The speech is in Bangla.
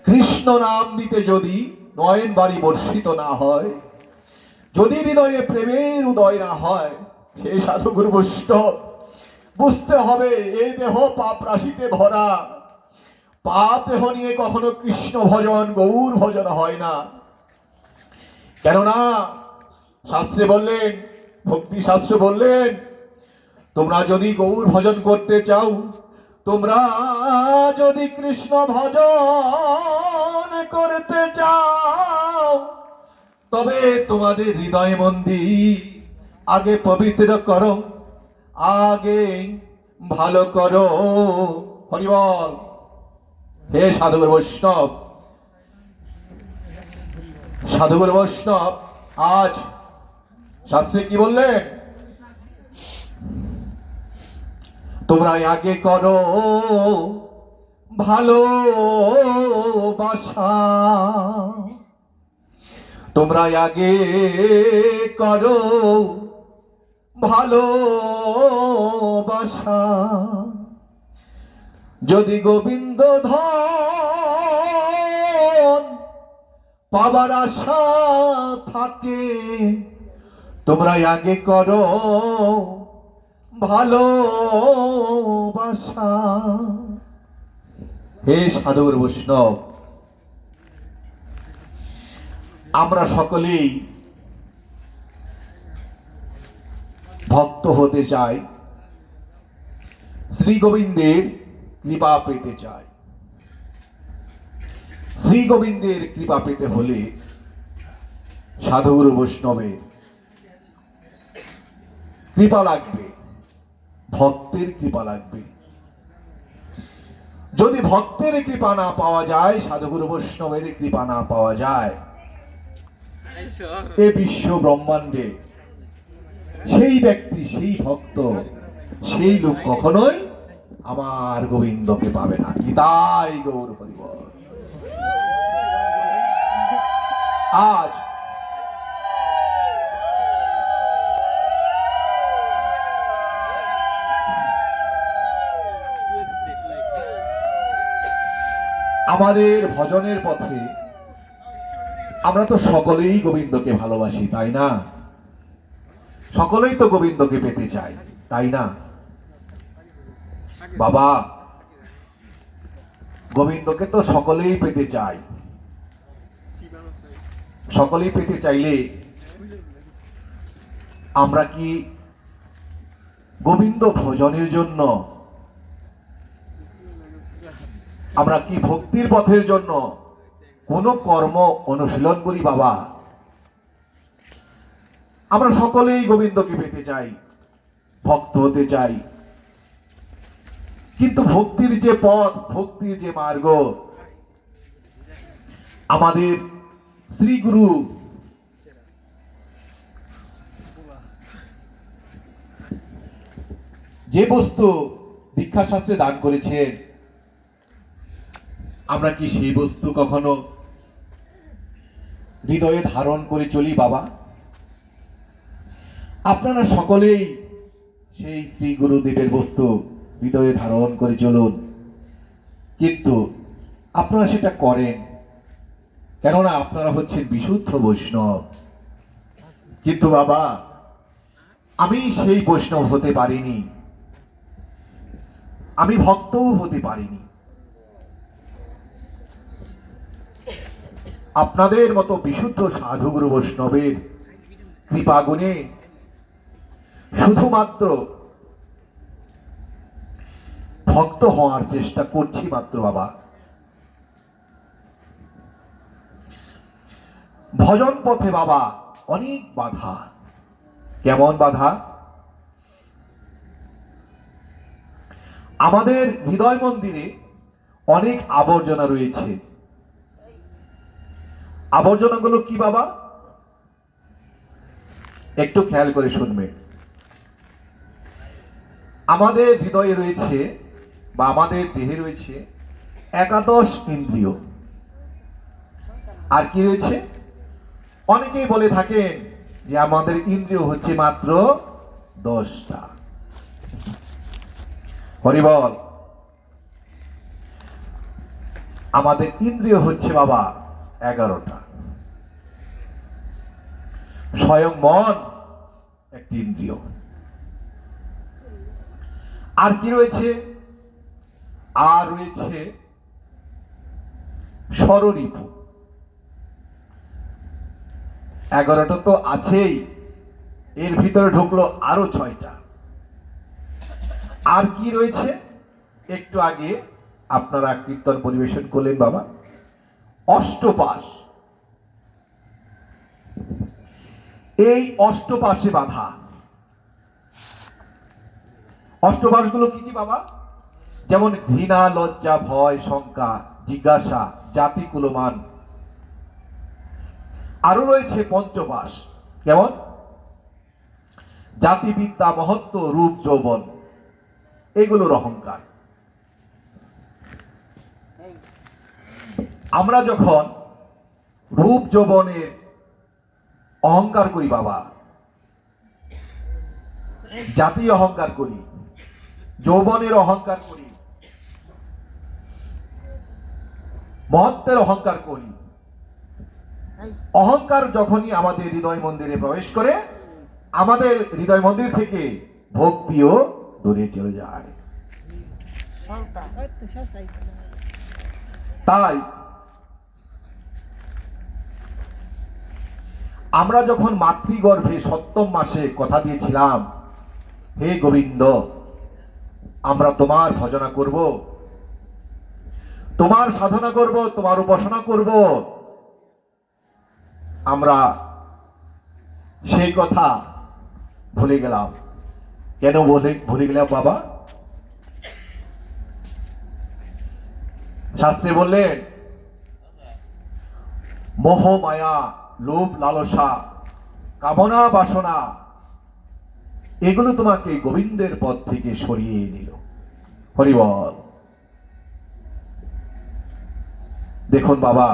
কৃষ্ণ নাম দিতে যদি নয়ন বাড়ি বর্ষিত না হয়, যদি হৃদয়ে প্রেমের উদয় না হয়, সেই সাধুগুরু বৈষ্ণব বুঝতে হবে এই দেহ পাপ রাশিতে ভরা। পাপ দেহ নিয়ে কখনো কৃষ্ণ ভজন গৌর ভজন হয় না। কেননা শাস্ত্রে বললেন, ভক্তি শাস্ত্রে বললেন, তোমরা যদি গৌর ভজন করতে চাও, তোমরা যদি কৃষ্ণ ভজন করতে চাও, তবে তোমাদের হৃদয় মন্দির আগে পবিত্র করো, আগে ভালো করো। হরিবল। হে সাধুগুরু বৈষ্ণব, সাধুগুরু বৈষ্ণব আজ শাস্ত্রে কি বললেন? তোমরা আগে করো ভালোবাসা, তোমরা আগে করো ভালোবাসা। যদি গোবিন্দ ধন পাবার আশা থাকে, তোমরা আগে করো ভালোবাসা। হে সাধুর বৈষ্ণব, আমরা সকলেই ভক্ত হতে চাই, শ্রী গোবিন্দের কৃপা পেতে চাই। শ্রী গোবিন্দের কৃপা পেতে হলে সাধুগুরু বৈষ্ণবের কৃপা লাগবে, ভক্তের কৃপা লাগবে। যদি ভক্তের কৃপা না পাওয়া যায়, সাধুগুরু বৈষ্ণবের কৃপা না পাওয়া যায়, এ বিশ্ব ব্রহ্মাণ্ডে সেই ব্যক্তি, সেই ভক্ত, সেই লোক কখনোই আমার গোবিন্দকে পাবে না। নিতাই গৌর হরিবল। আজ আমাদের ভজনের পথে আমরা তো সকলেই গোবিন্দকে ভালোবাসি, তাই না? সকলেই তো গোবিন্দকে পেতে চাই, তাই না বাবা? গোবিন্দকে তো সকলেই পেতে চাই। সকলেই পেতে চাইলে আমরা কি গোবিন্দ ভজনের জন্য, আমরা কি ভক্তির পথের জন্য কোন কর্ম অনুশীলন করি বাবা? আমরা সকলেই গোবিন্দকে পেতে চাই, ভক্ত হতে চাই, কিন্তু ভক্তির যে পথ, ভক্তির যে মার্গ, আমাদের শ্রী গুরু যে বস্তু দীক্ষা শাস্ত্রে দান করেছেন, আমরা কি সেই বস্তু কখনো হৃদয়ে ধারণ করে চলি বাবা? আপনারা সকলেই সেই শ্রী গুরুদেবের বস্তু হৃদয়ে ধারণ করে চলুন, কিন্তু আপনারা সেটা করেন কেননা আপনারা হচ্ছেন বিশুদ্ধ বৈষ্ণব। কিন্তু বাবা, আমি সেই বৈষ্ণব হতে পারিনি, আমি ভক্তও হতে পারিনি। আপনাদের মতো বিশুদ্ধ সাধুগুরু বৈষ্ণবের কৃপা গুণে শুধুমাত্র ভক্ত হওয়ার চেষ্টা করছি মাত্র বাবা। ভজন পথে বাবা অনেক বাধা। কেমন বাধা? আমাদের হৃদয় মন্দিরে অনেক আবর্জনা রয়েছে। আবর্জনাগুলো কি বাবা? একটু খেয়াল করে শুনবে। আমাদের হৃদয়ে রয়েছে বা আমাদের দেহে রয়েছে একাদশ ইন্দ্রিয়। আর কি রয়েছে? অনেকেই বলে থাকেন যে আমাদের ইন্দ্রিয় হচ্ছে মাত্র 10টা। হরিবল। আমাদের ইন্দ্রিয় হচ্ছে বাবা 11টা। স্বয়ং মন একটি ইন্দ্রিয়। আর কি রয়েছে? আর রয়েছে ষড়রিপু। 11টা তো আছেই, এর ভিতরে ঢুকলো আরো 6টা। আর কি রয়েছে? একটু আগে আপনারা কীর্তন পরিবেশন করলেন বাবা, অষ্টপাশ। এই অষ্টপাশে বাধা। অষ্টপাশগুলো কি কি বাবা? যেমন ঘৃণা, লজ্জা, ভয়, শঙ্কা, জিজ্ঞাসা, জাতি, কুলমান। আরো রয়েছে পঞ্চপাশ। কেমন? জাতি, বিদ্যা, মহত্ব, রূপ, যৌবন, এগুলোর অহংকার। আমরা যখন রূপ যৌবনের অহংকার করি বাবা, জাতীয় অহংকার করি, যৌবনের অহংকার করি, মহত্বের অহংকার করি, অহংকার যখনই আমাদের হৃদয় মন্দিরে প্রবেশ করে, আমাদের হৃদয় মন্দির থেকে ভক্তিও দূরে চলে যায়। তাই আমরা যখন মাতৃগর্ভে 7ম মাসে কথা দিয়েছিলাম, হে গোবিন্দ, আমরা তোমার ভজনা করব, তোমার সাধনা করব, তোমার উপাসনা করব, আমরা সেই কথা ভুলে গেলাম। কেন ভুলে গেলাম বাবা? শাস্ত্রে বললেন, মোহ, মায়া, লোভ, লালসা, কামনা, বাসনা, এগুলো তোমাকে গোবিন্দের পথ থেকে সরিয়ে নিল। হরি বল। দেখুন বাবা,